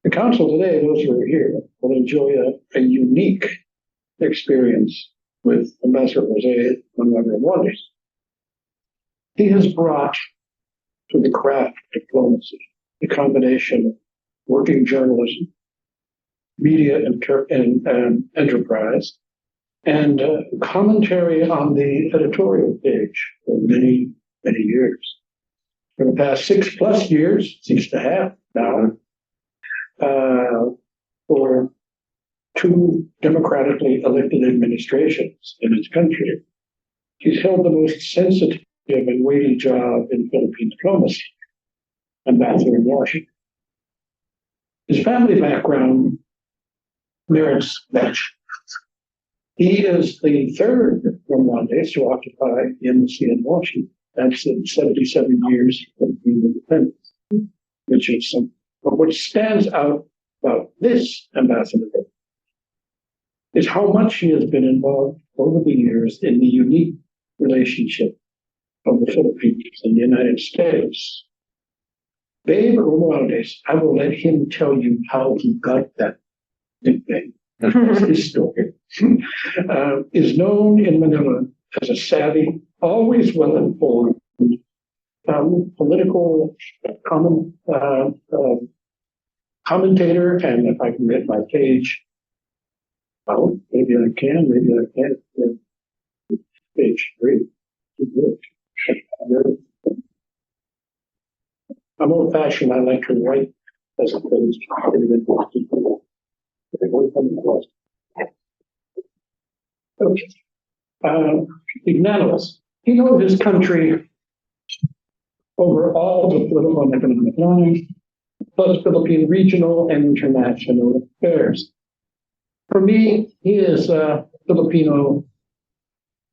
The council today, those who are here, will enjoy a unique experience with Ambassador Manuel Romualdez. He has brought to the craft of diplomacy the combination of working journalism, media and enterprise, and commentary on the editorial page for many, many years. For the past 6+ years, 6.5 now, for 2 democratically elected administrations in his country, he's held the most sensitive and weighty job in Philippine diplomacy, ambassador in Washington. His family background merits mention. He is the 3rd Romualdez to occupy the embassy in Washington. That's in 77 years of Philippine independence, which is some. But what stands out about this ambassador is how much he has been involved over the years in the unique relationship of the Philippines and the United States. Babe Romualdez, I will let him tell you how he got that nickname. That's his story. Is known in Manila as a savvy, always well-informed, political commentator, and if I can get my page, well, maybe I can, maybe I can't. Yeah. Page 3. I'm old-fashioned. I like to write as opposed to okay. Magnanimous. He knows his country over all the political and economic lines, plus Philippine regional and international affairs. For me, he is a Filipino,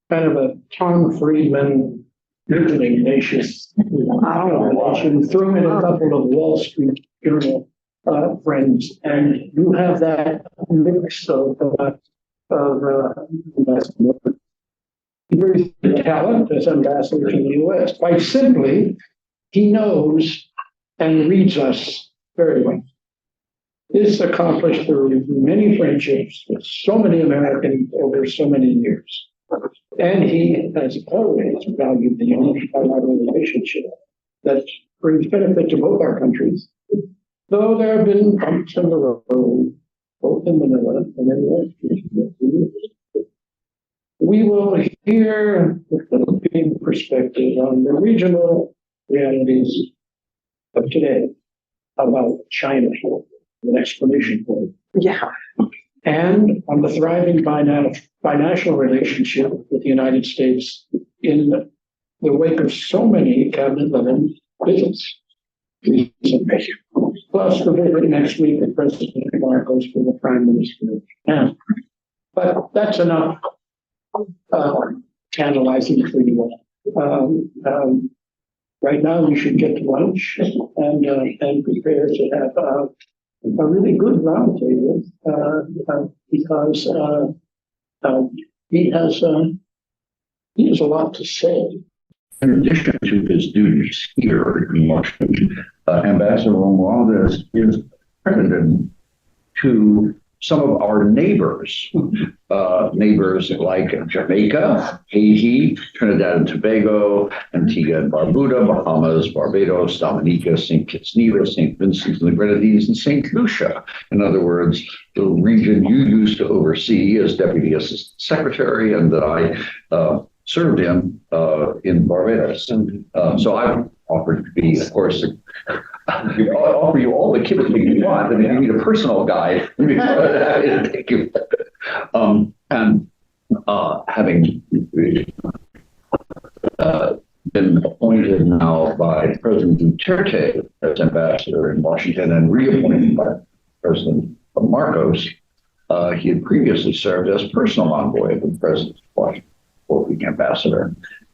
kind of a Tom Friedman, middling nation. Throw in a couple of Wall Street Journal friends, and you have that mix of ambassador. He brings the talent as ambassador to the U.S. Quite simply, he knows and reads us very well. This accomplished through many friendships with so many Americans over so many years. And he has always valued the unique bilateral relationship that brings benefit to both our countries. Though there have been bumps in the road, both in Manila and in Washington, we will hear the Philippine perspective on the regional realities of today about China, an exclamation point. Yeah. And on the thriving binational relationship with the United States in the wake of so many cabinet-level visits recently. Plus the visit next week of President Marcos for the Prime Minister of Japan. But that's enough tantalizing for you all. Right now, you should get to lunch and prepare to have a really good roundtable because he has a lot to say. In addition to his duties here in Washington, Ambassador Romualdez is president to some of our neighbors, neighbors like Jamaica, Haiti, Trinidad and Tobago, Antigua and Barbuda, Bahamas, Barbados, Dominica, St. Kitts, Nevis, St. Vincent and the Grenadines, and St. Lucia. In other words, the region you used to oversee as Deputy Assistant Secretary and that I served in Barbados. And so I've offered to be, of course, I'll offer you all the kibble you want, and if you need a personal guide, thank you. And having been appointed now by President Duterte as ambassador in Washington and reappointed by President Marcos, he had previously served as personal envoy of the President of Washington, being ambassador,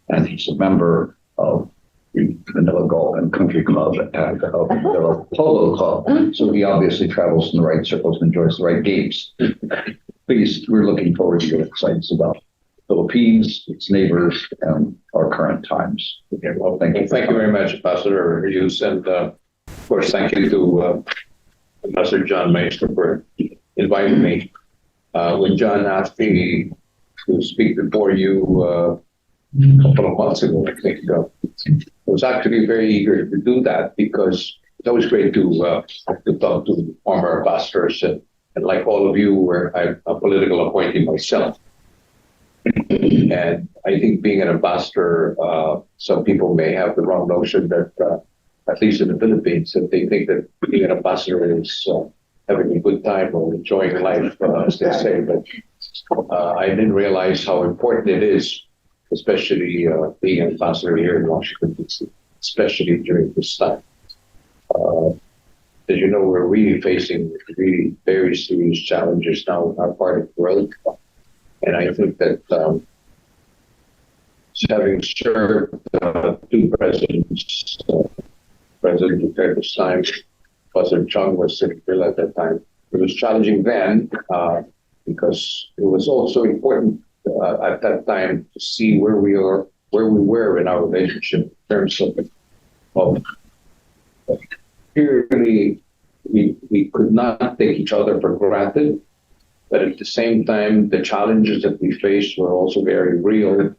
and he's a member of the Manila Golf and Country Club and of the Manila Polo Club. So he obviously travels in the right circles and enjoys the right games. Please, we're looking forward to your insights about the Philippines, its neighbors, and our current times. Okay, well, thank you very much, Ambassador Hughes, and of course, thank you to Ambassador John Meister for inviting me. When John asked me to speak before you a couple of months ago, I think, I was actually very eager to do that because it's always great to talk to former ambassadors. And like all of you, I'm a political appointee myself. And I think being an ambassador, some people may have the wrong notion that, at least in the Philippines, that they think that being an ambassador is having a good time or enjoying life, as they say. But I didn't realize how important it is, especially being an ambassador here in Washington, D.C., especially during this time. As you know, we're really facing really very serious challenges now in our part of the world. And I think that having served two presidents, President Duterte's time, President Chung was still at that time. It was challenging then because it was also important at that time to see where we were in our relationship in terms of clearly we could not take each other for granted. But at the same time, the challenges that we faced were also very real.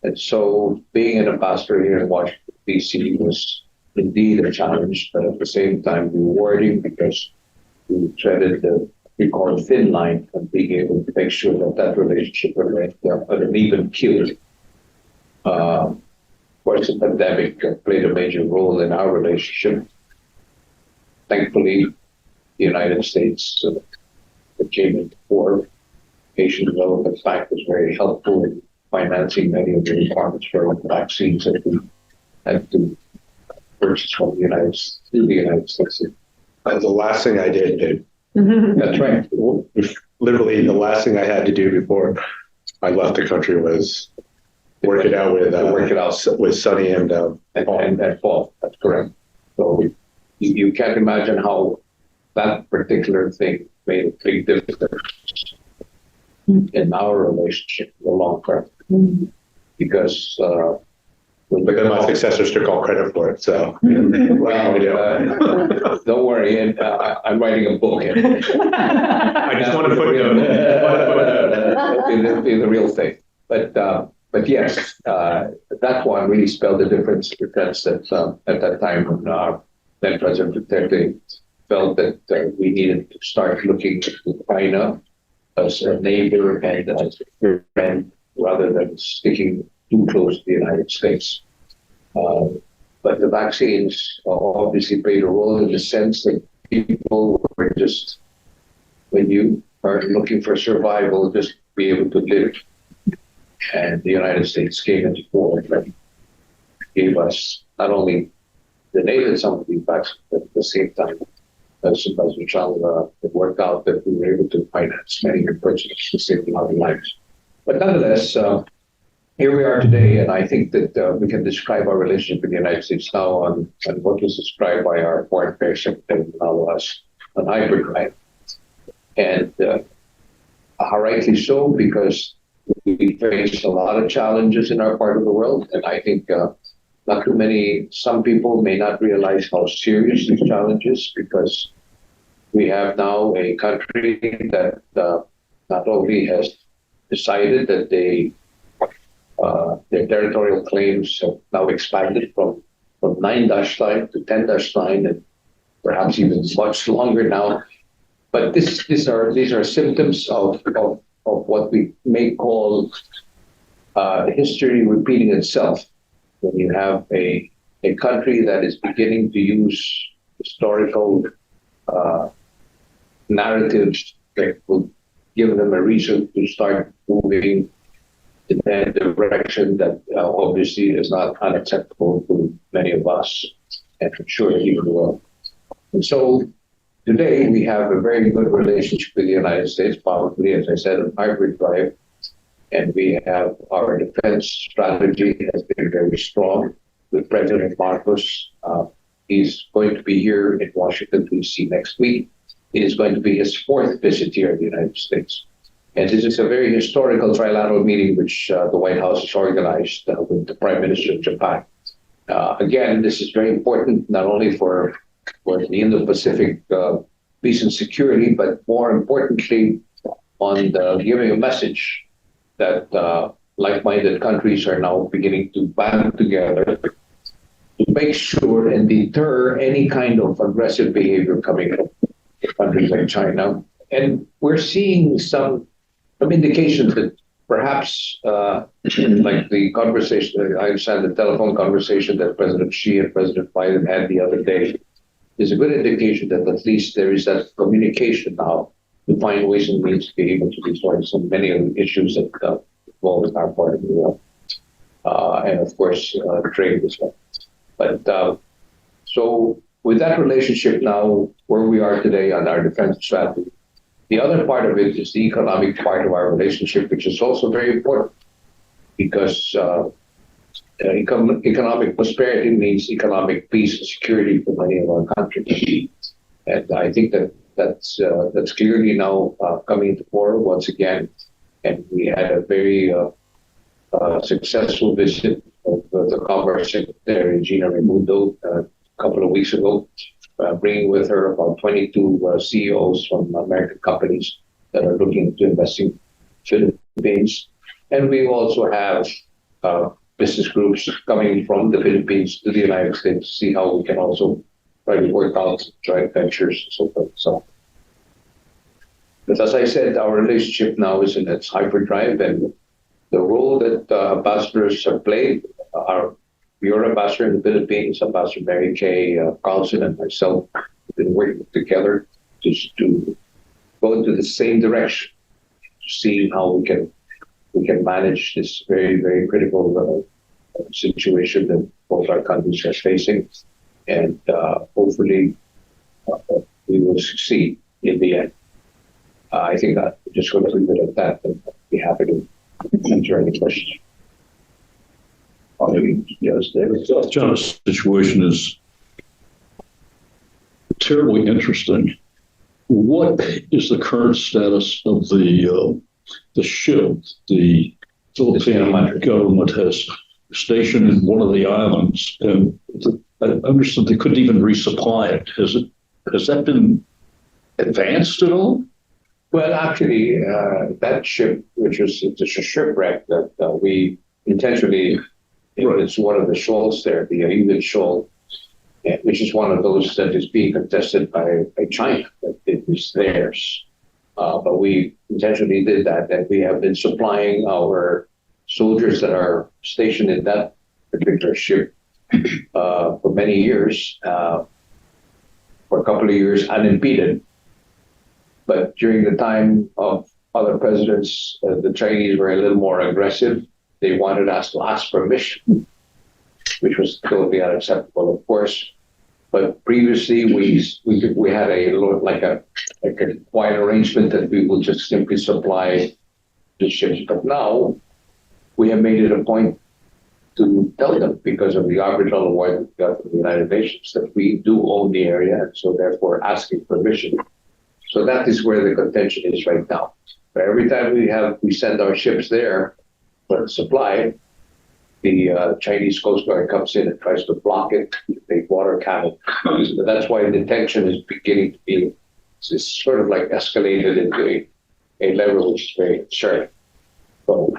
And so being an ambassador here in Washington, D.C. was indeed a challenge, but at the same time rewarding because we treaded the we call thin line and being able to make sure that relationship remained at an even keel. Of course, the pandemic played a major role in our relationship. Thankfully, the United States came into fore. Asian Development Bank was very helpful in financing many of the requirements for vaccines that we had to purchase from the United States. And the last thing I did, That's right. literally the last thing I had to do before I left the country was work it out with Sonny and Paul. That's correct. So you can't imagine how that particular thing made a big difference in our relationship in the long term. Because but then my successors took all credit for it. So don't worry, and I'm writing a book. I just want to put be the real thing. But yes, that one really spelled the difference in the sense that at that time when then President Duterte felt that we needed to start looking to China as a neighbor and as a friend rather than sticking too close to the United States. But the vaccines obviously played a role in the sense that people were just, when you are looking for survival, just be able to live. And the United States came into forward and gave us not only donated some of these vaccines, but at the same time, as it worked out that we were able to finance many of purchases to save a lot of lives. But nonetheless, here we are today, and I think that we can describe our relationship in the United States now on what was described by our foreign affairs secretary now as an hybrid life. And how rightly so, because we face a lot of challenges in our part of the world, and I think not too many, some people may not realize how serious these challenges, because we have now a country that not only has decided that their territorial claims have now expanded from 9-line to 10-line, and perhaps even much longer now. But these are symptoms of what we may call history repeating itself. When you have a country that is beginning to use historical narratives that will give them a reason to start moving in a direction that obviously is not unacceptable to many of us, and I'm sure you will. And so today we have a very good relationship with the United States, probably, as I said, a hybrid drive. And we have our defense strategy has been very strong with President Marcos. He's going to be here in Washington, D.C. next week. It is going to be his fourth visit here in the United States. And this is a very historical trilateral meeting which the White House has organized with the Prime Minister of Japan. Again, this is very important not only for the Indo-Pacific peace and security, but more importantly, on giving a message that like-minded countries are now beginning to band together to make sure and deter any kind of aggressive behavior coming from countries like China. And we're seeing some indications that perhaps, like the conversation, I understand the telephone conversation that President Xi and President Biden had the other day is a good indication that at least there is that communication now to find ways and means to be able to resolve so many of the issues that involve our part of the world. And of course, trade as well. But so with that relationship now, where we are today on our defense strategy, the other part of it is the economic part of our relationship, which is also very important because economic prosperity means economic peace and security for many of our countries. And I think that's clearly now coming to fore once again. And we had a very successful visit of the Commerce Secretary, Gina Raimundo, a couple of weeks ago, bringing with her about 22 CEOs from American companies that are looking to invest in Philippines. And we also have business groups coming from the Philippines to the United States to see how we can also try to work out joint ventures and so forth. So, but as I said, our relationship now is in its hyperdrive, and the role that ambassadors have played, your ambassador in the Philippines, Ambassador Mary Kay Carlson, and myself have been working together to go into the same direction, to see how we can manage this very, very critical situation that both our countries are facing, and hopefully we will succeed in the end. I think I'm just going to leave it at that, and I'll be happy to answer any questions. Yes, David. The China situation is terribly interesting. What is the current status of the ship the Philippine government has stationed in one of the islands? And I understand they couldn't even resupply it. Has that been advanced at all? Well, actually, that ship, it's a shipwreck that we intentionally. It's one of the shoals there, the Ayudan Shoal, which is one of those that is being contested by China. That it is theirs. But we intentionally did that, and we have been supplying our soldiers that are stationed in that particular ship for many years, for a couple of years unimpeded. But during the time of other presidents, the Chinese were a little more aggressive. They wanted us to ask permission, which was totally unacceptable, of course. But previously, we had a quiet arrangement that we would just simply supply the ships. But now we have made it a point to tell them, because of the arbitral award that we got from the United Nations, that we do own the area, and so therefore asking permission. So that is where the contention is right now. But every time we send our ships there for supply, the Chinese Coast Guard comes in and tries to block it with a water cannon. So that's why the tension is beginning to be, it's sort of like escalated into a level which is very sharp. So,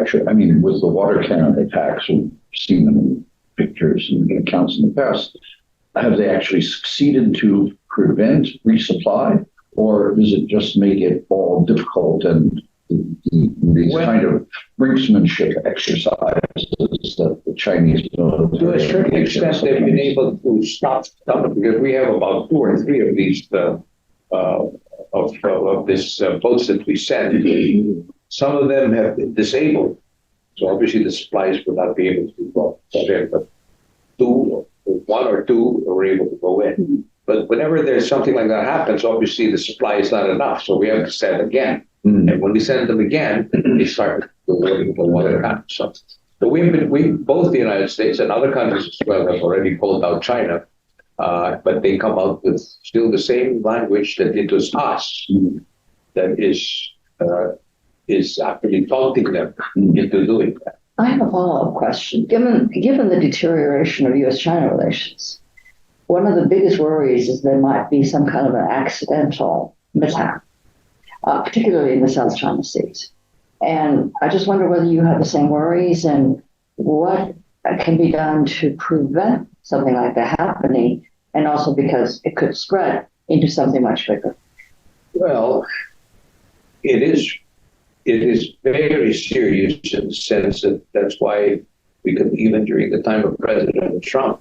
Actually, I mean, with the water cannon attacks, we've seen them in pictures and accounts in the past. Have they actually succeeded to prevent resupply, or does it just make it all difficult and these kind of brinksmanship exercises that the Chinese do? To a certain extent, they've been able to stop them, because we have about 2 or 3 of these boats that we send. Some of them have been disabled, so obviously the supplies will not be able to go in. But 1 or 2 were able to go in. But whenever there's something like that happens, obviously the supply is not enough, so we have to send again. And when we send them again, they start working for water cannon. So we both the United States and other countries as well have already called out China, but they come out with still the same language that it was us that is actually taunting them into doing that. I have a follow-up question. Given the deterioration of U.S.-China relations, one of the biggest worries is there might be some kind of an accidental mishap, particularly in the South China Seas. And I just wonder whether you have the same worries and what can be done to prevent something like that happening, and also because it could spread into something much bigger. Well, it is very serious in the sense that that's why we could, even during the time of President Trump,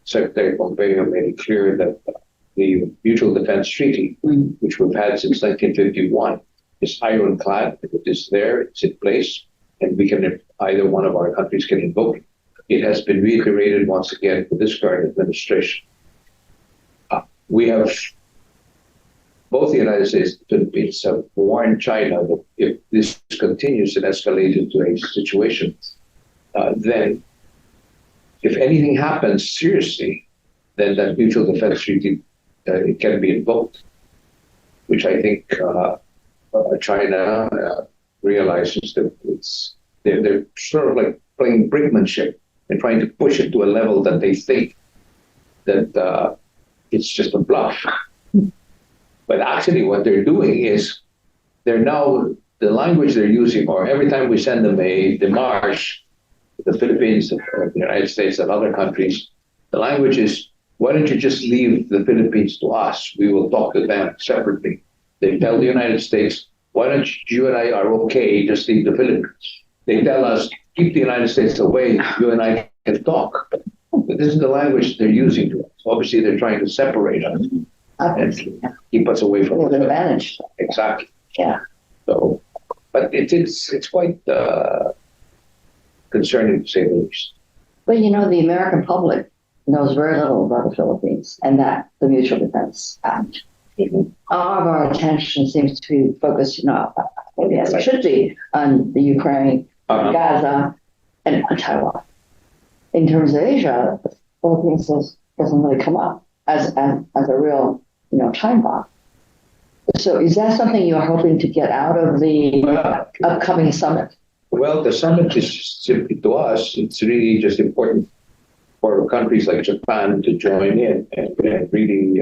Secretary Pompeo made it clear that the Mutual Defense Treaty, which we've had since 1951, is ironclad. It is there, it's in place, and we can, either one of our countries can invoke it. It has been reiterated once again for this current administration. We have, both the United States and the Philippines have warned China that if this continues and escalates into a situation, then if anything happens seriously, then that mutual defense treaty it can be invoked, which I think China realizes that they're sort of like playing brinkmanship and trying to push it to a level that they think that it's just a bluff. But actually what they're doing is they're now, the language they're using, or every time we send them a demarche, the Philippines, the United States, and other countries, the language is, why don't you just leave the Philippines to us? We will talk to them separately. They tell the United States, why don't you and I are okay, just leave the Philippines. They tell us, keep the United States away, you and I can talk. But this is the language they're using to us. Obviously, they're trying to separate us and keep us away from the advantage. Exactly. Yeah. So, but it's quite concerning to say the least. But you know, the American public knows very little about the Philippines and that the Mutual Defense Act. All of our attention seems to be focused, maybe as it should be, on the Ukraine, Gaza, and Taiwan. In terms of Asia, the Philippines doesn't really come up as a real, time bomb. So is that something you're hoping to get out of the upcoming summit? Well, the summit is simply, to us, it's really just important for countries like Japan to join in and really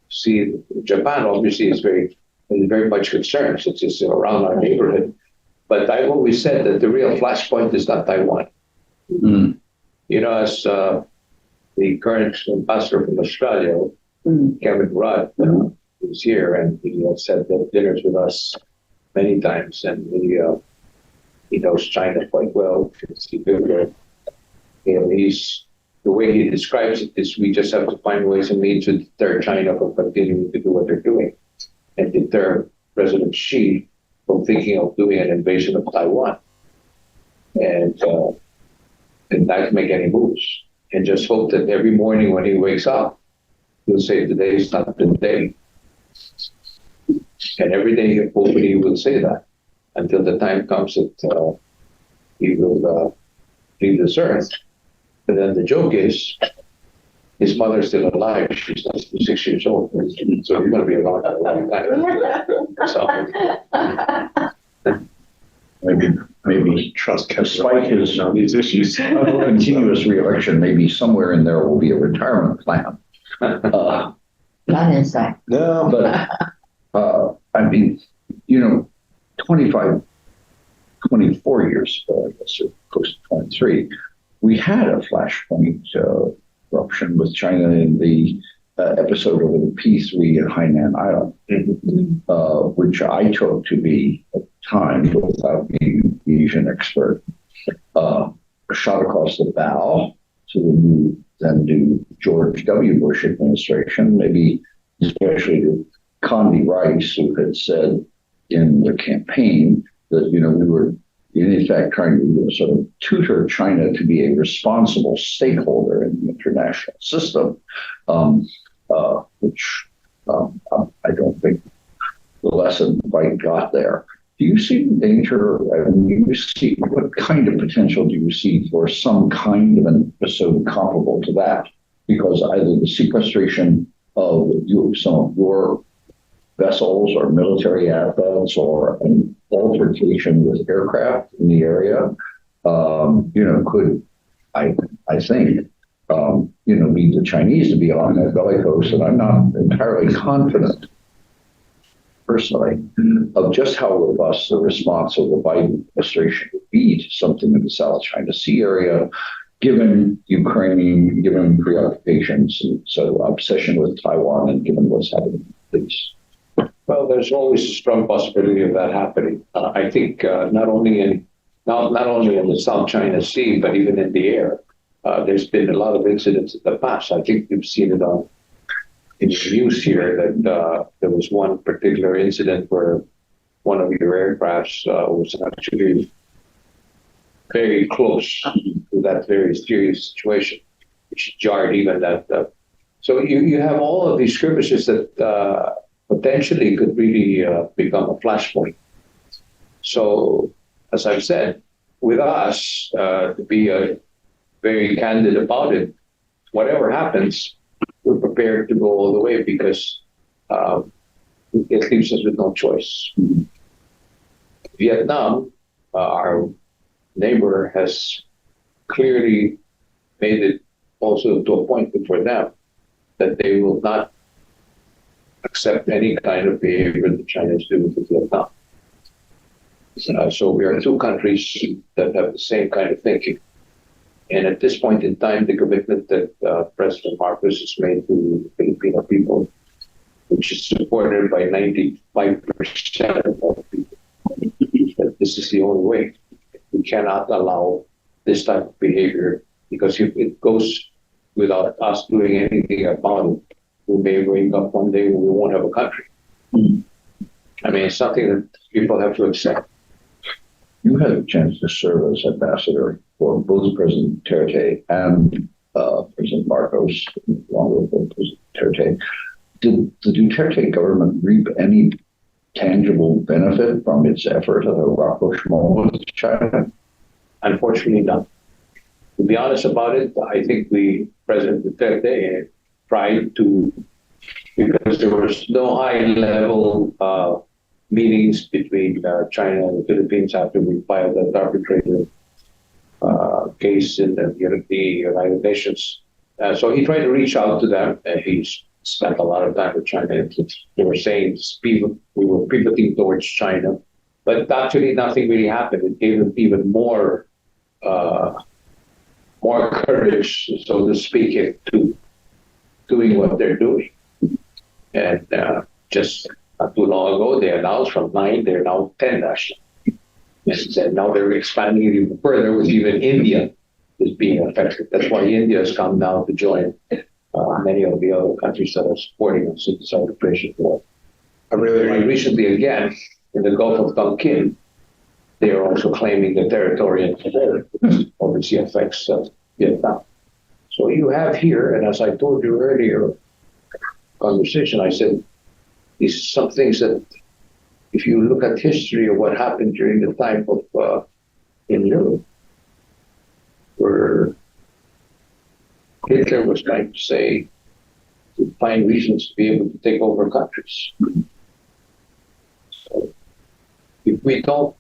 see. Japan obviously is very much concerned since it's around our neighborhood. But I've always said that the real flashpoint is not Taiwan. Mm. As the current ambassador from Australia, Kevin Rudd, was here, and he said that dinners with us many times, and he knows China quite well. The way he describes it is, we just have to find ways and means to deter China from continuing to do what they're doing, and deter President Xi from thinking of doing an invasion of Taiwan, and not make any moves, and just hope that every morning when he wakes up, he'll say, today's not the day. And every day, hopefully, he will say that until the time comes that he will leave this earth. And then the joke is, his mother's still alive. She's 6 years old. So he's going to be around a long time. So Maybe trust despite his these issues. continuous reelection, maybe somewhere in there will be a retirement plan. Not inside. No, But 24 years ago, I guess, or close to 23, we had a flashpoint eruption with China in the episode over the P3 at Hainan Island, which I took to be, at the time, without being an Asian expert, a shot across the bow to the then new George W. Bush administration, maybe especially to Condi Rice, who had said in the campaign that, we were in fact trying to sort of tutor China to be a responsible stakeholder in the international system, which I don't think the lesson quite got there. Do you see the danger? What kind of potential do you see for some kind of an episode comparable to that? Because either the sequestration of some of your vessels or military assets, or an altercation with aircraft in the area, could, I think, need the Chinese to be on that bellicose, and I'm not entirely confident, personally, of just how robust the response of the Biden administration would be to something in the South China Sea area, given Ukraine, given preoccupations, and so obsession with Taiwan, and given what's happening in the Middle East. Well, there's always a strong possibility of that happening. I think not only in the South China Sea, but even in the air. There's been a lot of incidents in the past. I think you've seen it in the news here that there was one particular incident where one of your aircrafts was actually very close to that very serious situation, which jarred even that. So you have all of these skirmishes that potentially could really become a flashpoint. So, as I've said, with us, to be very candid about it, whatever happens, we're prepared to go all the way because it leaves us with no choice. Vietnam, our neighbor, has clearly made it also to a point for them that they will not accept any kind of behavior that China is doing to Vietnam. So we are two countries that have the same kind of thinking. And at this point in time, the commitment that President Marcos has made to the Filipino people, which is supported by 95% of people, that this is the only way. We cannot allow this type of behavior, because if it goes without us doing anything about it, we may wake up one day and we won't have a country. I mean, it's something that people have to accept. You had a chance to serve as ambassador for both President Duterte and President Marcos, longer than President Duterte. Did the Duterte government reap any tangible benefit from its effort at a rapprochement with China? Unfortunately, not. To be honest about it, I think President Duterte tried to, because there was no high-level meetings between China and the Philippines after we filed that arbitrator case in the United Nations. So he tried to reach out to them, and he spent a lot of time with China. They were saying we were pivoting towards China, but actually nothing really happened. It gave them even more courage, so to speak, to doing what they're doing. And just not too long ago, they announced from 9, they're now 10 nations. And now they're expanding it even further, with even India is being affected. That's why India has come now to join many of the other countries that are supporting us in this arbitration war. Recently, again, in the Gulf of Tonkin, they are also claiming the territory and border, which obviously affects Vietnam. So you have here, and as I told you earlier, conversation, I said, these are some things that, if you look at history of what happened during the time of in Europe, where Hitler was trying to say, to find reasons to be able to take over countries. So if we don't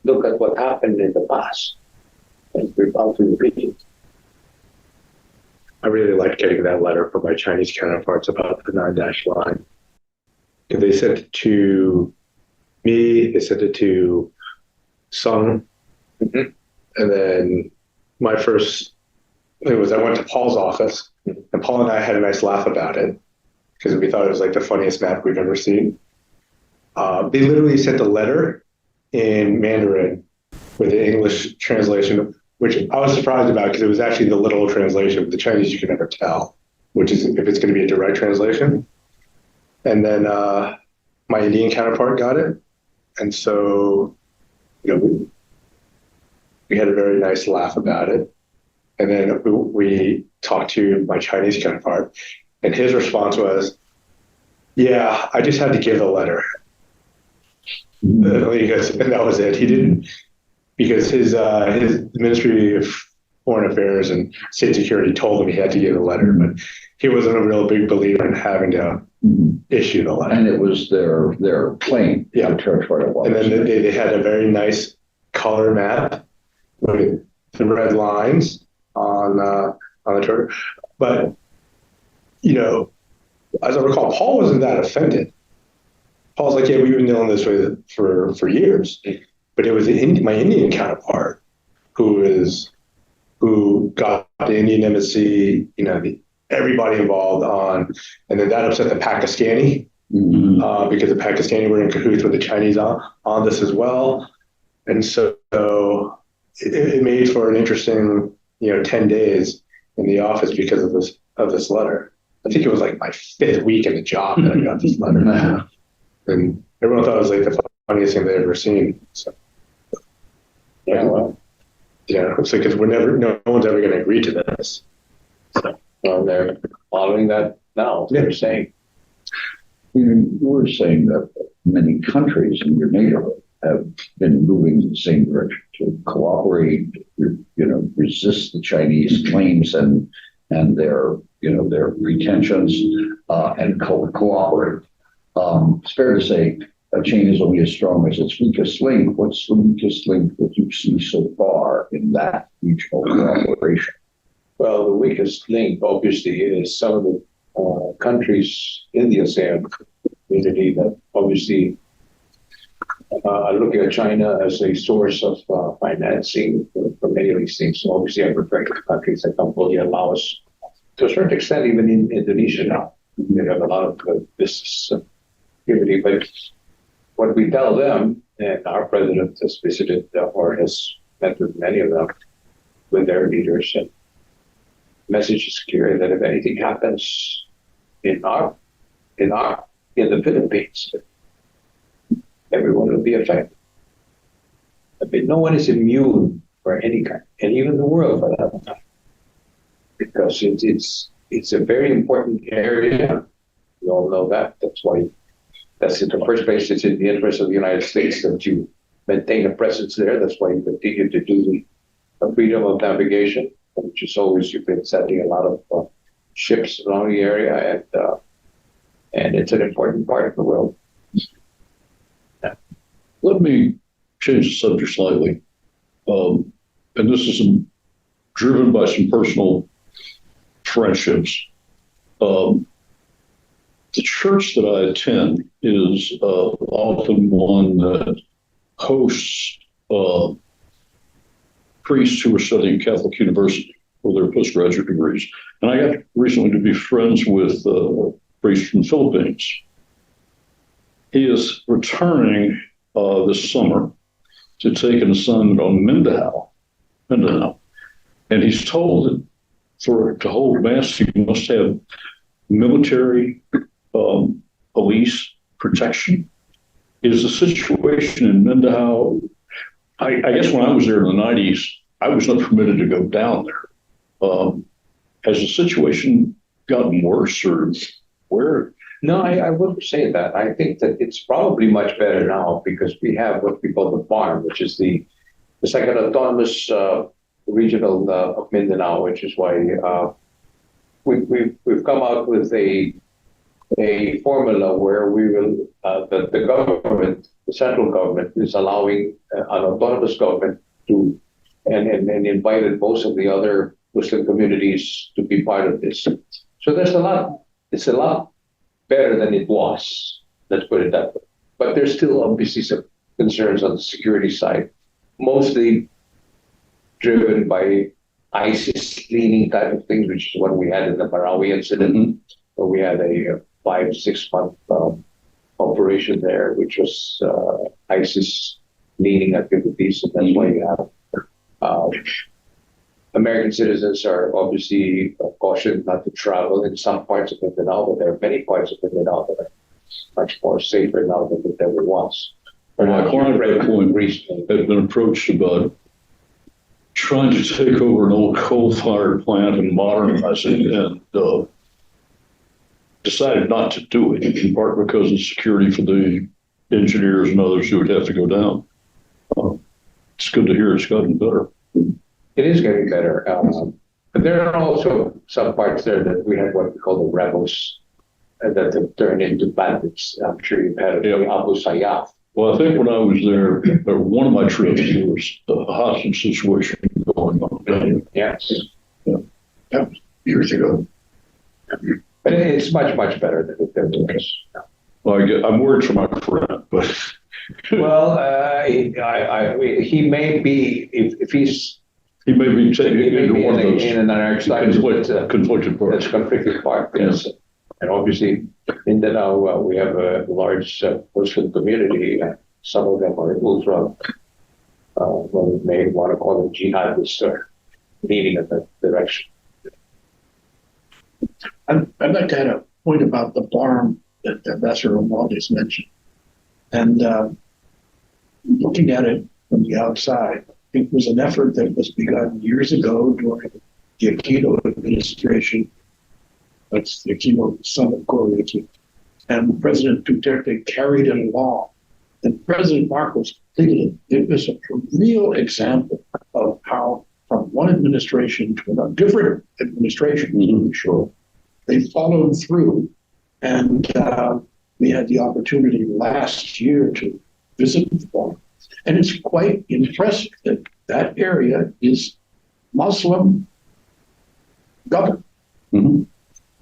look at what happened in the past, and we're about to repeat it. I really liked getting that letter from my Chinese counterparts about the 9-dash line. Because they sent it to me, they sent it to Sung, and then my first thing was I went to Paul's office, and Paul and I had a nice laugh about it, because we thought it was like the funniest map we've ever seen. They literally sent a letter in Mandarin with the English translation, which I was surprised about, because it was actually the literal translation. With the Chinese, you can never tell, which is if it's going to be a direct translation. And then my Indian counterpart got it. And so, we had a very nice laugh about it. And then we talked to my Chinese counterpart, and his response was, yeah, I just had to give a letter. And that was it. He didn't, because his Ministry of Foreign Affairs and State Security told him he had to give a letter, but he wasn't a real big believer in having to issue the letter. And it was their claim, yeah, territorial waters. And then they had a very nice color map with the red lines on on the Twitter. But, you know, as I recall, Paul wasn't that offended. Paul's like, yeah, we've been dealing this way for years. But it was my Indian counterpart who got the Indian embassy, you know, everybody involved on, and then that upset the Pakistani because the Pakistani were in cahoots with the Chinese on this as well. And so it made for an interesting, 10 days in the office because of this letter. I think it was like my 5th week in the job that I got this letter. And everyone thought it was like the funniest thing they'd ever seen. So, Yeah, well, it's like, because no one's ever going to agree to this. So, well, they're following that now. They're saying. You were saying that many countries in your neighborhood have been moving in the same direction to cooperate, resist the Chinese claims and their pretensions, and cooperate. It's fair to say a chain is only as strong as its weakest link. What's the weakest link that you see so far in that regional cooperation? Well, the weakest link, obviously, is some of the countries in the ASEAN community that obviously are looking at China as a source of financing for many of these things. So obviously, I'm referring to countries like Cambodia, Laos, to a certain extent, even in Indonesia now. They have a lot of business activity. But what we tell them, and our president has visited or has met with many of them, with their leaders, and the message is clear that if anything happens in the Philippines, everyone will be affected. I mean, no one is immune for any kind, and even the world for that matter, because it's a very important area. We all know that. That's in the first place. It's in the interest of the United States that you maintain a presence there. That's why you continue to do the freedom of navigation, which is always, you've been sending a lot of ships along the area, and it's an important part of the world. Let me change the subject slightly. And this is driven by some personal friendships. The church that I attend is often one that hosts priests who are studying Catholic University for their postgraduate degrees. And I got recently to be friends with a priest from the Philippines. He is returning this summer to take an assignment on Mindanao. And he's told that to hold mass, he must have military, police protection. Is the situation in Mindanao, I guess when I was there in the 90s, I was not permitted to go down there. Has the situation gotten worse, or where? No, I wouldn't say that. I think that it's probably much better now because we have what we call the farm, which is it's like an autonomous regional of Mindanao, which is why we've come out with a formula where we will the government, the central government, is allowing an autonomous government to and invited most of the other Muslim communities to be part of this. So it's a lot better than it was. Let's put it that way. But there's still obviously some concerns on the security side, mostly driven by ISIS-leaning type of things, which is what we had in the Marawi incident, where we had a 5-6 month operation there, which was ISIS-leaning activities. And that's why you have American citizens are obviously cautioned not to travel in some parts of Mindanao, but there are many parts of Mindanao that are much more safer now than it ever was. My client at that point had been approached about trying to take over an old coal-fired plant and modernize it, and decided not to do it, in part because of security for the engineers and others who would have to go down. It's good to hear it's gotten better. It is getting better. But there are also some parts there that we have what we call the rebels that have turned into bandits. I'm sure you've had Abu Sayyaf. Well, I think when I was there, or one of my trips, there was a hostage situation going on. Yes. Yeah. Years ago. But it's much, much better than it was. Well, I'm worried for my friend, but Well, he may be, if he's, he may be taking he may into be one of those in an archetype conflicted parts. that's conflicted part, yes. And obviously, in Mindanao, we have a large Muslim community. Some of them are ultra, well, we may want to call them jihadists or leaning in that direction. I'd like to add a point about the farm that Ambassador Romualdez mentioned. And looking at it from the outside, it was an effort that was begun years ago during the Aquino administration. That's the Aquino son of Correa. And President Duterte carried it along. And President Marcos completed it. It was a real example of how from one administration to another, different administrations, to be sure, they followed through. And we had the opportunity last year to visit the farm. And it's quite impressive that that area is Muslim governed. Mm-hmm.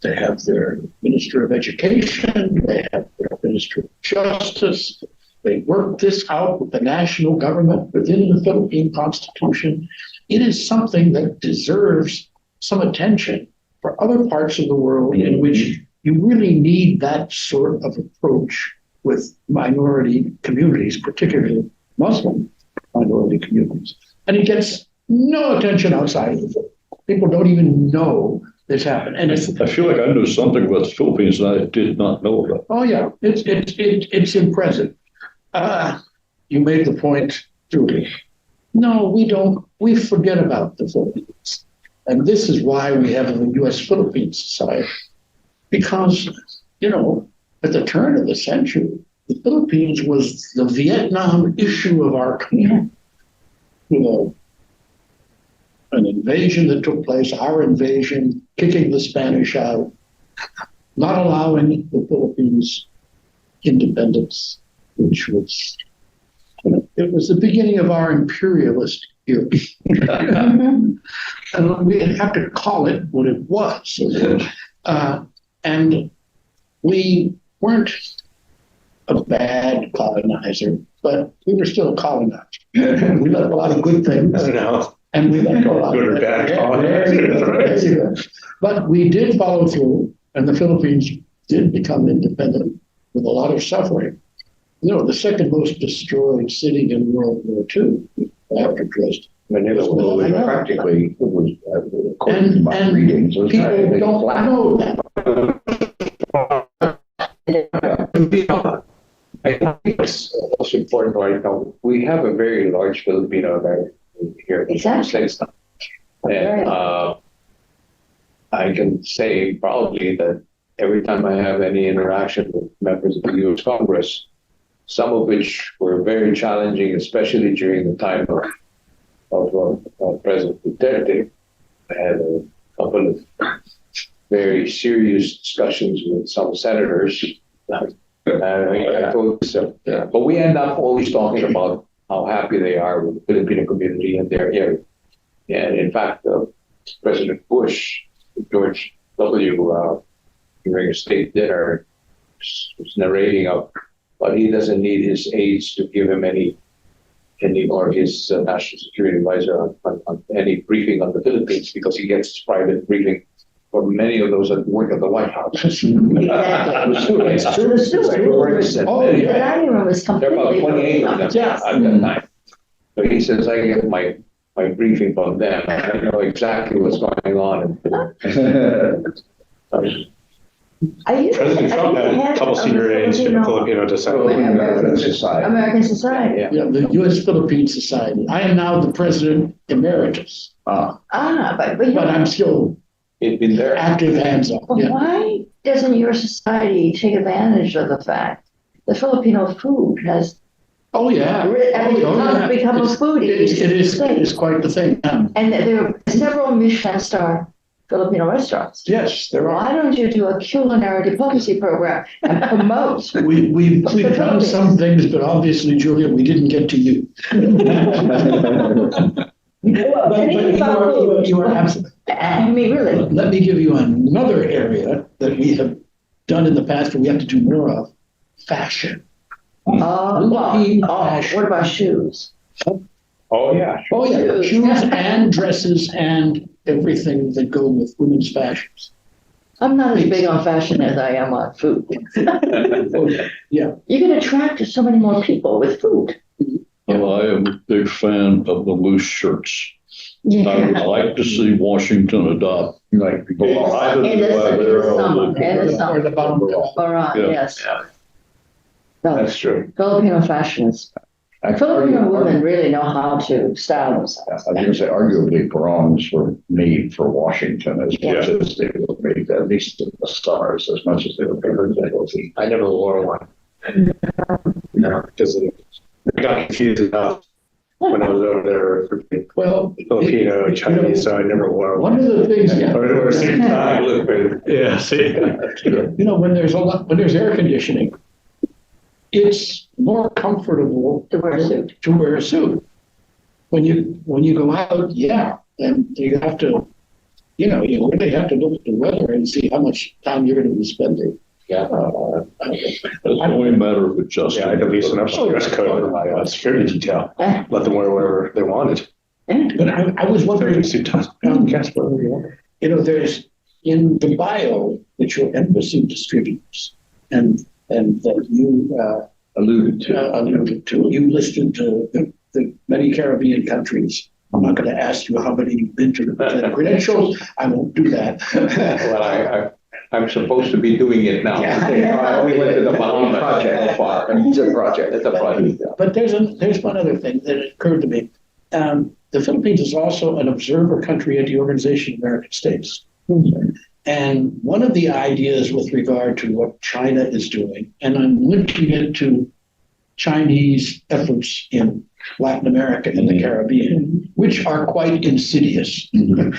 They have their Minister of Education, they have their Minister of Justice. They work this out with the national government within the Philippine Constitution. It is something that deserves some attention for other parts of the world in which you really need that sort of approach with minority communities, particularly Muslim minority communities. And it gets no attention outside of the Philippines. People don't even know this happened. And it's, I feel like I knew something about the Philippines that I did not know about. oh yeah, it's impressive. You made the point, Julie. No, we don't. We forget about the Philippines. And this is why we have the U.S.-Philippine Society. Because, you know, at the turn of the century, the Philippines was the Vietnam issue of our country. You know, an invasion that took place, our invasion, kicking the Spanish out, not allowing the Philippines independence, which was, you know, it was the beginning of our imperialist era. And we have to call it what it was. And we weren't a bad colonizer, but we were still a colonizer. We left a lot of good things. I don't know. And we left a lot Good or of bad colonizers. But we did follow through, and the Philippines did become independent with a lot of suffering. You know, the second most destroyed city in World War II after Dresden. Manila was Practically, it was, according to my And readings, it was kind people of don't know that. I think it's also important right now. We have a very large Filipino American here in the Exactly. States. And I can say proudly that every time I have any interaction with members of the U.S. Congress, some of which were very challenging, especially during the time of President Duterte, I had a couple of very serious discussions with some senators. I told you so. Yeah. But we end up always talking about how happy they are with the Filipino community in their area. And in fact, President Bush, George W., during a state dinner, was narrating of, but he doesn't need his aides to give him any or his national security advisor on any briefing on the Philippines, because he gets private briefing for many of those that work at the White House. Exactly. It's true. The stewards. Oh, The yeah. dining room was There are about completely. 28 of them Yeah. at that time. So he says, I get my briefing from them. I know exactly what's going on. President Trump had a couple senior aides in the Filipino Society. American society. American Society. Yeah. Yeah, the U.S.-Philippine Society. I am now the president emeritus, But you but I'm still It's been there. active hands-on. But Yeah. why doesn't your society take advantage of the fact the Filipino food has Oh, yeah. become a foodie? It is quite the thing. And there are several Michelin star Filipino restaurants. Yes, there are. Why don't you do a culinary diplomacy program and promote? We've done some things, but obviously, Julia, we didn't get to you. Well, But you are absolutely. I mean, really. Let me give you another area that we have done in the past, but we have to do more of: fashion. What about shoes? Oh, yeah. Oh yeah, shoes and dresses and everything that go with women's fashions. I'm not as big on fashion as I am on food. Yeah. You can attract so many more people with food. Well, I am a big fan of the loose shirts. I would like to see Washington adopt Like, In the summer. Or the bottom. All right, Yeah. yes. Yeah. No, That's true. Filipino fashion is, Filipino women really know how to style I was themselves. going to say, arguably, barongs were made for Washington as Yeah. much as they were made, at least in the summers, as much as they were made for the I never wore one. No, because I got confused enough when I was over there for Well, Filipino, you Chinese, know, so I never wore one one. of the things, yeah. Or same time. Yeah, see. You know, when there's air conditioning, it's more comfortable To wear a suit. to wear a suit. When you go out, yeah, and you have to, you really have to look at the weather and see how much time you're going to be spending. Yeah. It's only a matter of adjustment. Yeah, I had to loosen up my dress code for my security detail. Eh, Let them wear whatever they wanted. But I was wondering, Suit time. Guess whatever you want. there's in the bio that your embassy distributes, and that you alluded to. alluded to, you listed the many Caribbean countries. I'm not going to ask you how many you've been to the credentials. I won't do that. Well, I'm supposed to be doing it now. Yeah. I only went to the Bahamas Project. so far. It's a project. It's a project. Yeah. But there's one other thing that occurred to me. The Philippines is also an observer country at the Organization of American States. And one of the ideas with regard to what China is doing, and I'm linking it to Chinese efforts in Latin America and the Caribbean, which are quite insidious. And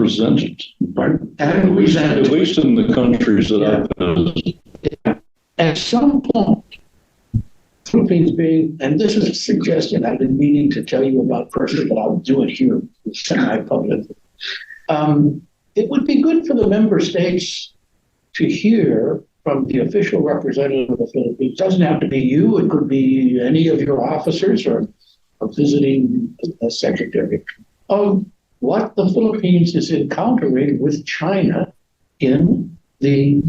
resented. And At resented. least in the countries that I've been. At some point, Philippines being, and this is a suggestion I've been meaning to tell you about personally, but I'll do it here semi-publicly. It would be good for the member states to hear from the official representative of the Philippines. It doesn't have to be you, it could be any of your officers or a visiting secretary, of what the Philippines is encountering with China in the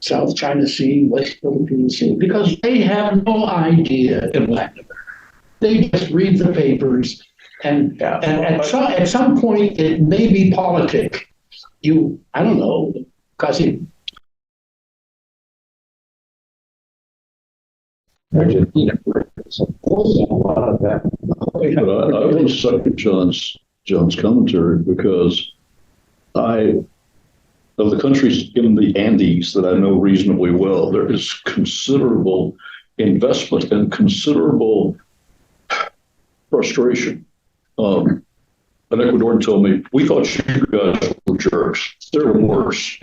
South China Sea, West Philippine Sea, because they have no idea in Latin America. They just read the papers, and at some point it may be politic. I don't know, because But I would second John's commentary because of the countries in the Andes that I know reasonably well, there is considerable investment and considerable frustration. An Ecuadorian told me, we thought you guys were jerks. They're worse.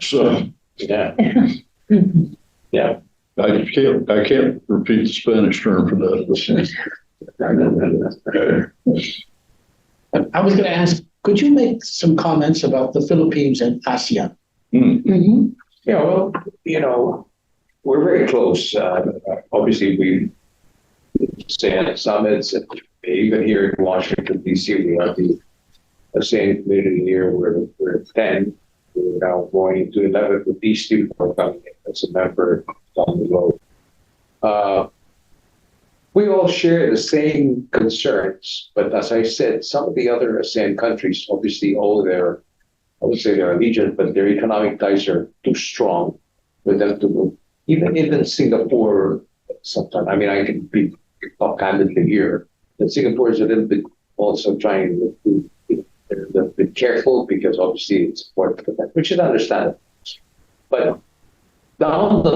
So Yeah. Yeah. I can't repeat the Spanish term for that. I was going to ask, could you make some comments about the Philippines and ASEAN? Yeah, well, we're very close. Obviously, we stay at summits, and even here in Washington, D.C., we have the ASEAN community here. We're 10. We're now going into 11 with these students are coming in as a member down the road. We all share the same concerns, but as I said, some of the other ASEAN countries obviously owe their, I would say their allegiance, but their economic ties are too strong for them to move. Even Singapore, sometimes, I mean, I can talk candidly here, that Singapore is a little bit also trying to be careful because obviously it's important for them, which is understandable. But down the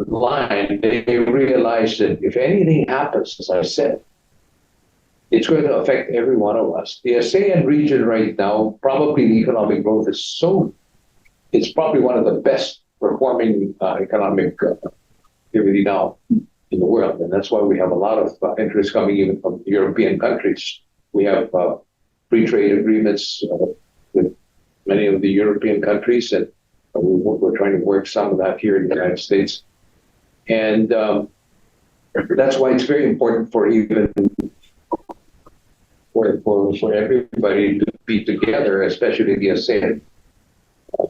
line, they realize that if anything happens, as I said, it's going to affect every one of us. The ASEAN region right now, probably the economic growth is it's probably one of the best performing economic activity now in the world. And that's why we have a lot of interest coming even from European countries. We have free trade agreements with many of the European countries, and we're trying to work some of that here in the United States. And that's why it's very important for everybody to be together, especially the ASEAN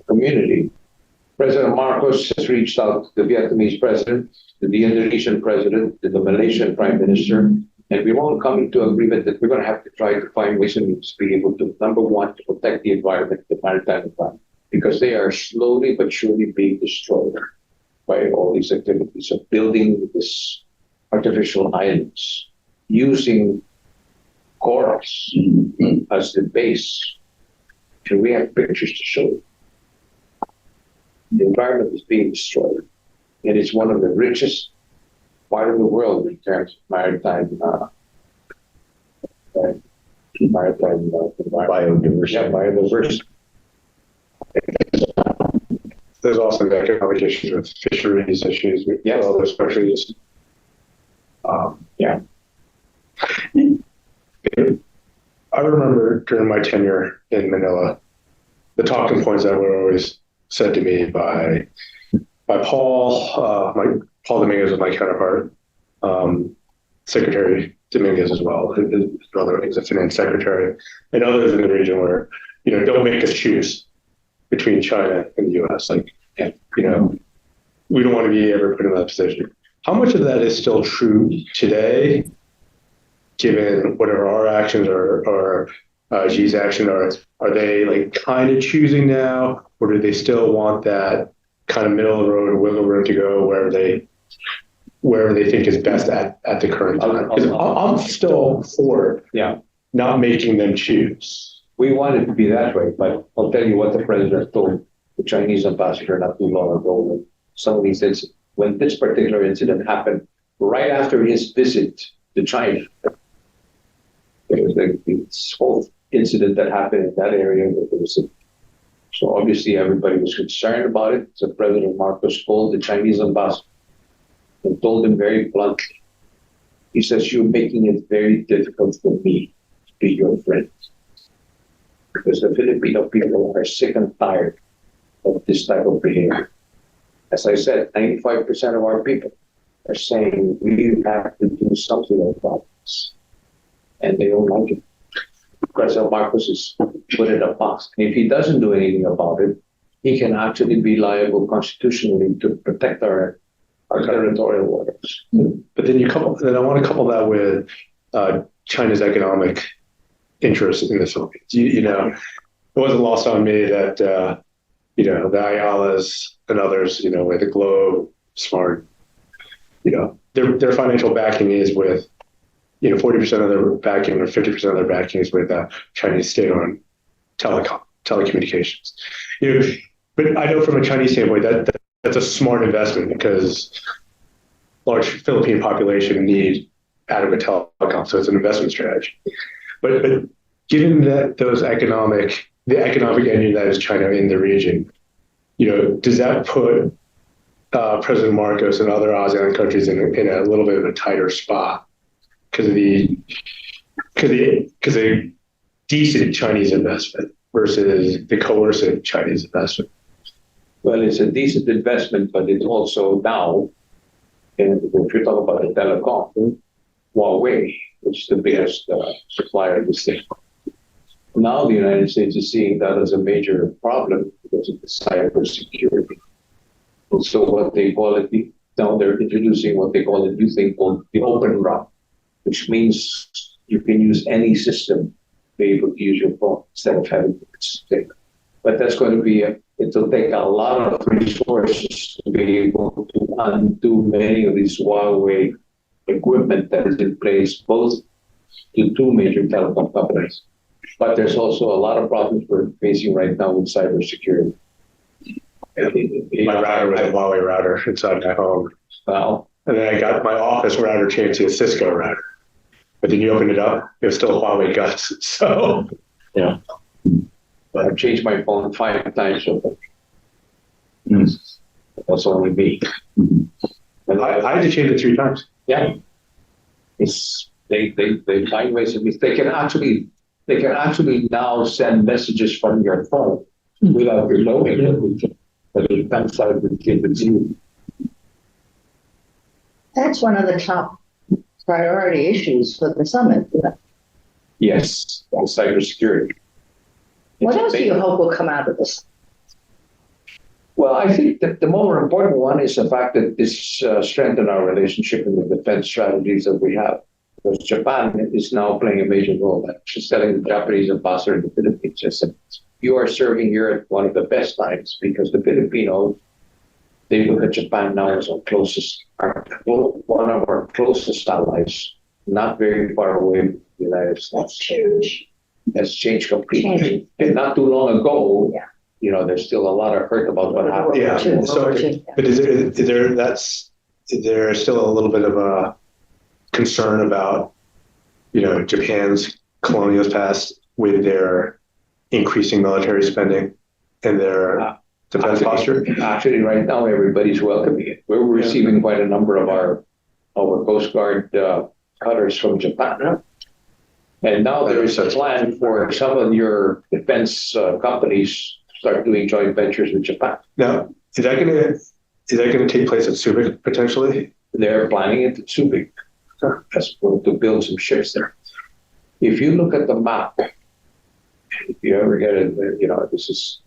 community. President Marcos has reached out to the Vietnamese president, to the Indonesian president, to the Malaysian prime minister, and we're all coming to agreement that we're going to have to try to find ways and means to be able to, number one, to protect the environment, the maritime environment, because they are slowly but surely being destroyed by all these activities of building these artificial islands, using corals as the base. And we have pictures to show you. The environment is being destroyed. And it's one of the richest part of the world in terms of maritime Biodiversity. Yeah, biodiversity. There's also the economic issues with fisheries issues, with Yes. all those fisheries. Yeah. I remember during my tenure in Manila, the talking points that were always said to me by Paul, Paul Dominguez was my counterpart, Secretary Dominguez as well, his brother is a finance secretary, and others in the region were, don't make us choose between China and the U.S. Like, we don't want to be ever put in that position. How much of that is still true today, given whatever our actions or Xi's action are? Are they like kind of choosing now, or do they still want that kind of middle of the road wiggle room to go wherever they think is best at the current time? Because I'm still for not making them choose. We want it to be that way, but I'll tell you what the president told the Chinese ambassador not too long ago. When some of these incidents, when this particular incident happened, right after his visit to China, there was this whole incident that happened in that area. So obviously everybody was concerned about it. So President Marcos called the Chinese ambassador and told him very bluntly, he says, "You're making it very difficult for me to be your friend. Because the Filipino people are sick and tired of this type of behavior. As I said, 95% of our people are saying we have to do something about this. And they don't like it. President Marcos is put in a box. And if he doesn't do anything about it, he can actually be liable constitutionally to protect our territorial waters." But then I want to couple that with China's economic interest in the Philippines. It wasn't lost on me that the Ayalas and others, with the Globe, Smart, their financial backing is with 40% of their backing or 50% of their backing is with Chinese state-owned telecommunications. But I know from a Chinese standpoint that's a smart investment because large Philippine population need adequate telecom, so it's an investment strategy. But given that the economic engine that is China in the region, does that put President Marcos and other ASEAN countries in a little bit of a tighter spot because of the decent Chinese investment versus the coercive Chinese investment? Well, it's a decent investment, but it's also now, and if you're talking about the telecom, Huawei, which is the biggest supplier of this thing. Now the United States is seeing that as a major problem because of the cybersecurity. And so what they call it, now they're introducing what they call a new thing called the open RAN, which means you can use any system to be able to use your phone instead of having to stick. But that's going to be, it'll take a lot of resources to be able to undo many of these Huawei equipment that is in place, both to two major telecom companies. But there's also a lot of problems we're facing right now with cybersecurity. My router was a Huawei router inside my home. Well, and then I got my office router changed to a Cisco router. But then you open it up, it was still Huawei guts. So, Yeah. but I've changed my phone 5 times so far. That's only me. I had to change it 3 times. Yeah. They find ways. They can actually now send messages from your phone without your knowing it. But the defense side would keep it you. That's one of the top priority issues for the summit. Yes, cybersecurity. What else do you hope will come out of this? Well, I think that the more important one is the fact that this strengthened our relationship in the defense strategies that we have. Because Japan is now playing a major role. She's telling the Japanese ambassador in the Philippines, I said, you are serving here at one of the best times because the Filipinos, they look at Japan now as one of our closest allies, not very far away from the United States. That's huge. Has changed completely. And not too long ago, there's still a lot of hurt about what happened. Yeah. But is there still a little bit of a concern about, Japan's colonialist past with their increasing military spending and their defense posture? Actually, right now, everybody's welcoming it. We're receiving quite a number of our Coast Guard cutters from Japan. And now there is a plan for some of your defense companies to start doing joint ventures with Japan. Now, is that going to take place at Subic potentially? They're planning it at Subic. To build some ships there. If you look at the map, if you ever get it, this is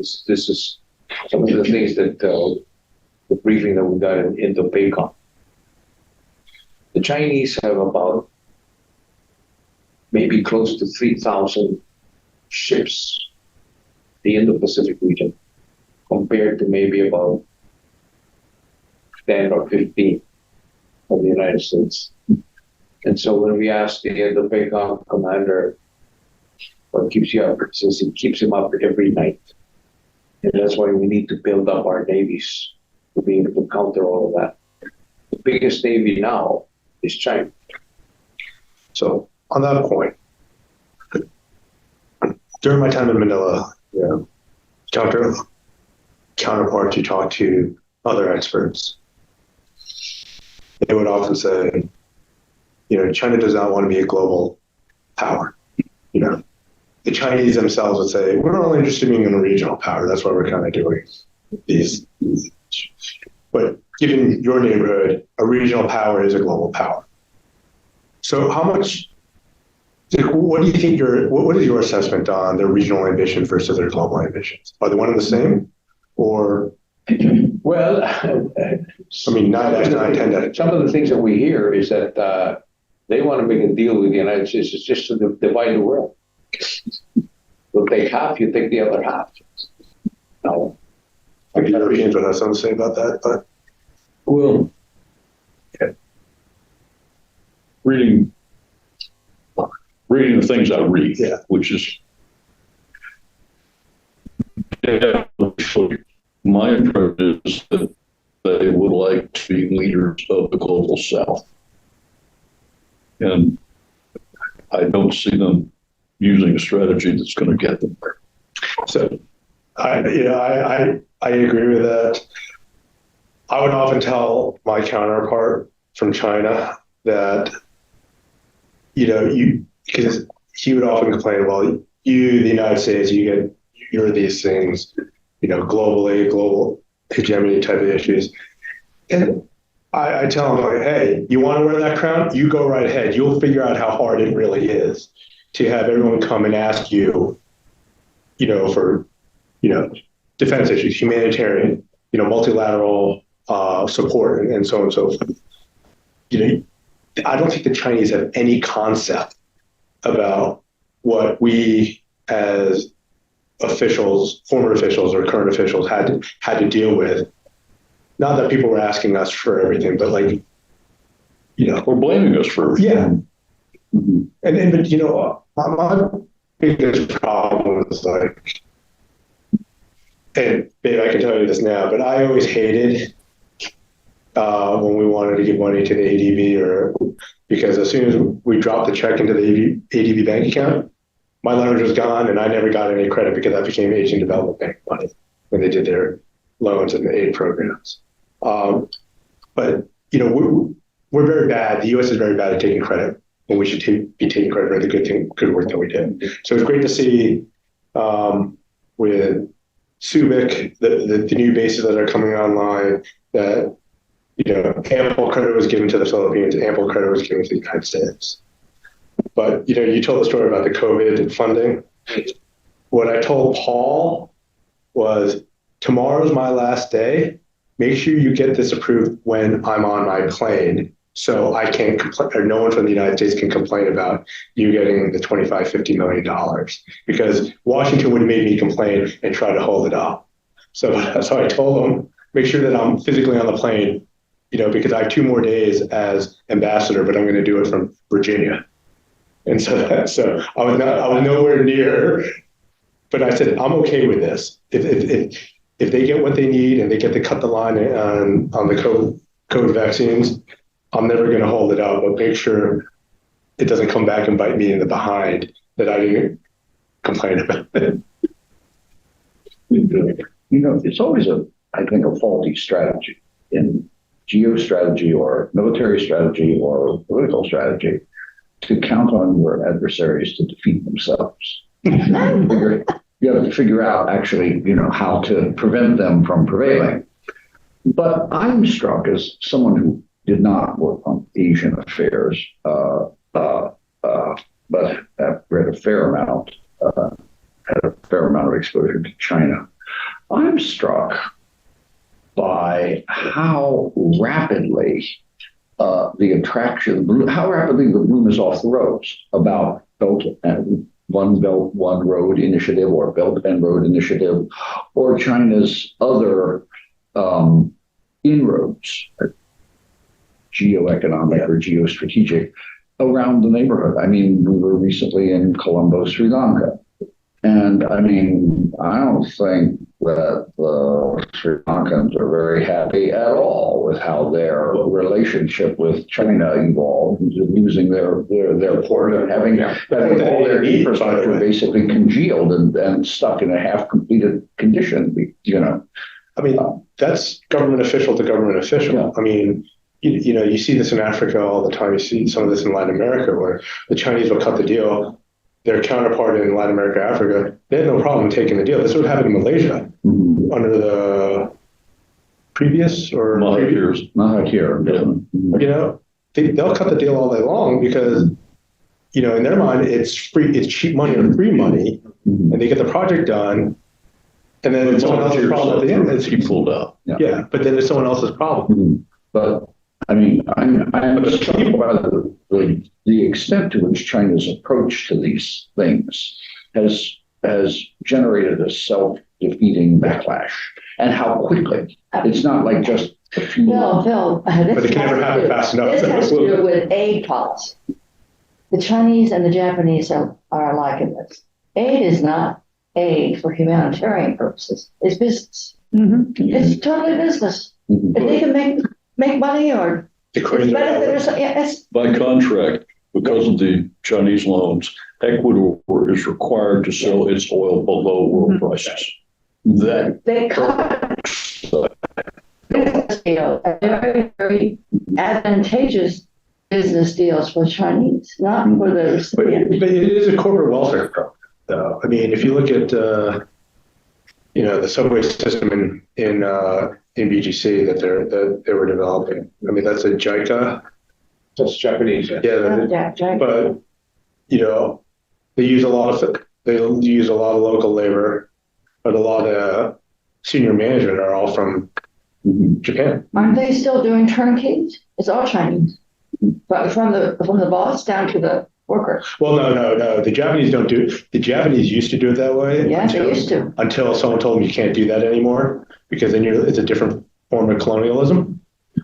some of the things that the briefing that we got in Tobago. The Chinese have about maybe close to 3,000 ships in the Indo-Pacific region, compared to maybe about 10 or 15 of the United States. And so when we asked the Indo-Pacific commander what keeps you up, he says it keeps him up every night. And that's why we need to build up our navies to be able to counter all of that. The biggest navy now is China. So on that point, during my time in Manila, counterparts you talk to other experts, they would often say, China does not want to be a global power. The Chinese themselves would say, we're only interested in being a regional power. That's why we're kind of doing these. But given your neighborhood, a regional power is a global power. So what do you think what is your assessment on their regional ambitions versus their global ambitions? Are they one and the same? Or, well, 9-9, 10. Some of the things that we hear is that they want to make a deal with the United States. It's just to divide the world. We'll take half, you take the other half. No. I think Europeans would have something to say about that, but. Well, reading the things I read, which is my impression is that they would like to be leaders of the global South. And I don't see them using a strategy that's going to get them there. So I agree with that. I would often tell my counterpart from China that, because he would often complain, well, the United States, you're these things, global hegemony type of issues. And I tell him, like, hey, you want to wear that crown? You go right ahead. You'll figure out how hard it really is to have everyone come and ask you, for, defense issues, humanitarian, multilateral support, and so on and so forth. I don't think the Chinese have any concept about what we as officials, former officials or current officials had to deal with. Not that people were asking us for everything, but or blaming us for everything. Yeah. Mm-hmm. My biggest problem is and babe, I can tell you this now, but I always hated when we wanted to give money to the ADB, because as soon as we dropped the check into the ADB bank account, my leverage was gone, and I never got any credit because that became Asian Development Bank money when they did their loans and the aid programs. But we're very bad. The U.S. is very bad at taking credit when we should be taking credit for the good work that we did. So it's great to see with Subic, the new bases that are coming online, that ample credit was given to the Philippines, ample credit was given to the United States. But you told the story about the COVID funding. What I told Paul was, tomorrow's my last day. Make sure you get this approved when I'm on my plane, so I can't complain, or no one from the United States can complain about you getting the $25-50 million, because Washington would have made me complain and try to hold it up. So I told them, make sure that I'm physically on the plane, because I have 2 more days as ambassador, but I'm going to do it from Virginia. And so I was nowhere near, but I said, I'm okay with this. If they get what they need and they get to cut the line on the COVID vaccines, I'm never going to hold it up, but make sure it doesn't come back and bite me in the behind that I didn't complain about it. It's always I think, a faulty strategy in geostrategy or military strategy or political strategy to count on your adversaries to defeat themselves. You have to figure out actually, how to prevent them from prevailing. But I'm struck as someone who did not work on Asian affairs, but have read a fair amount, had a fair amount of exposure to China. I'm struck by how rapidly how rapidly the bloom is off the rose about One Belt, One Road initiative, or Belt and Road initiative, or China's other inroads, geoeconomic or geostrategic, around the neighborhood. I mean, we were recently in Colombo, Sri Lanka. And I mean, I don't think that the Sri Lankans are very happy at all with how their relationship with China evolved, using their port and having all their infrastructure basically congealed and stuck in a half-completed condition, I mean, that's government official to government official. Yeah. I mean, you see this in Africa all the time. You see some of this in Latin America, where the Chinese will cut the deal. Their counterpart in Latin America, Africa, they had no problem taking the deal. This would happen in Malaysia under the previous or Mahathir. They'll cut the deal all day long because, in their mind, it's cheap money or free money, and they get the project done. And then it's someone else's problem at the end. It's pulled out. Yeah, but then it's someone else's problem. But I mean, I'm struck by the extent to which China's approach to these things has generated a self-defeating backlash, and how quickly. It's not like just a few. Phil, but it can never happen fast enough. This has to do with aid policy. The Chinese and the Japanese are alike in this. Aid is not aid for humanitarian purposes. It's business. It's totally business. If they can make money or by contract, because of the Chinese loans, Ecuador is required to sell its oil below world prices. That they cut very, very advantageous business deals for Chinese, not for the recipient. But it is a corporate welfare program, though. I mean, if you look at the subway system in BGC that they were developing. I mean, that's a JICA. That's Japanese. Yeah, but they use a lot of local labor, but a lot of senior management are all from Japan. Aren't they still doing turnkeys? It's all Chinese, but from the boss down to the worker. Well, no. The Japanese don't do. The Japanese used to do it that way. Yeah, they used to. Until someone told them you can't do that anymore because then it's a different form of colonialism.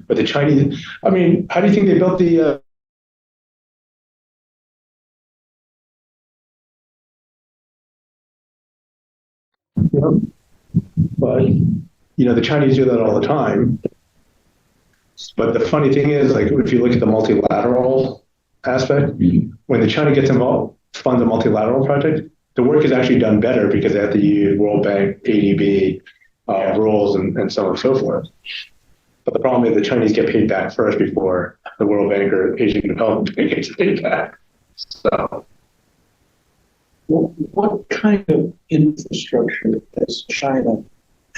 But the Chinese, I mean, how do you think they built the? But the Chinese do that all the time. But the funny thing is, like, if you look at the multilateral aspect, when the China gets involved, funds a multilateral project, the work is actually done better because they have to use World Bank, ADB rules and so on and so forth. But the problem is the Chinese get paid back first before the World Bank or Asian Development Bank to take that. So What kind of infrastructure has China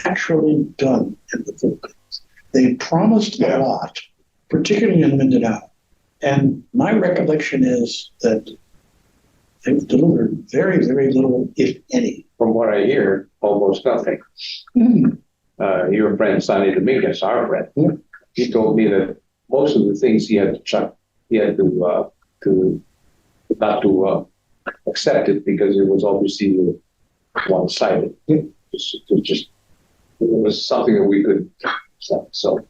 actually done in the Philippines? They promised a lot, particularly in Mindanao. And my recollection is that they've delivered very, very little, if any. From what I hear, almost nothing. Your friend Sonny Dominguez, our friend, he told me that most of the things he had to not to accept it because it was obviously one-sided. It was something that we could accept. So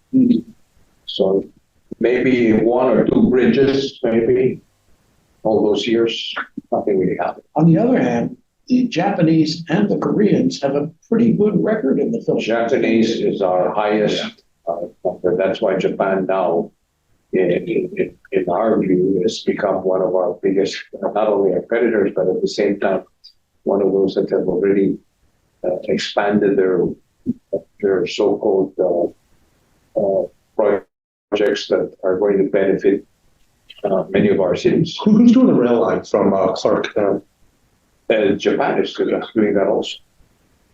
maybe one or two bridges, maybe all those years, nothing really happened. On the other hand, the Japanese and the Koreans have a pretty good record in the Philippines. Japanese is our highest number. That's why Japan now, in our view, has become one of our biggest, not only our creditors, but at the same time, one of those that have already expanded their so-called projects that are going to benefit many of our cities. who's doing the rail line from Clark? Japan is doing that also.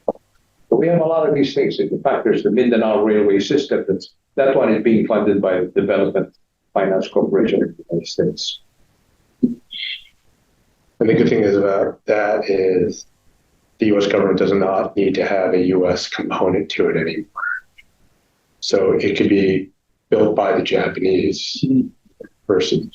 But we have a lot of these things. In fact, there's the Mindanao Railway System. That one is being funded by the Development Finance Corporation of the United States. And the good thing is about that is the U.S. government does not need to have a U.S. component to it anymore. So it could be built by the Japanese person.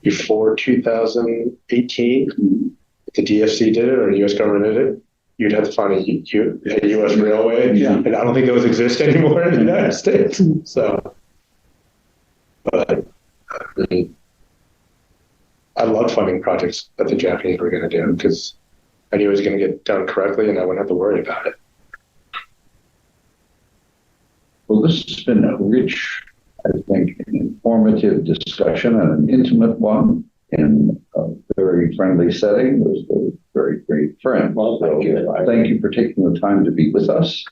Before 2018, if the DFC did it or the U.S. government did it, you'd have to find a U.S. railway. And I don't think those exist anymore in the United States. So, but I loved funding projects that the Japanese were going to do because I knew it was going to get done correctly and I wouldn't have to worry about it. Well, this has been a rich, I think, an informative discussion and an intimate one in a very friendly setting. It was a very great friend. Well, thank you. Thank you for taking the time to be with us.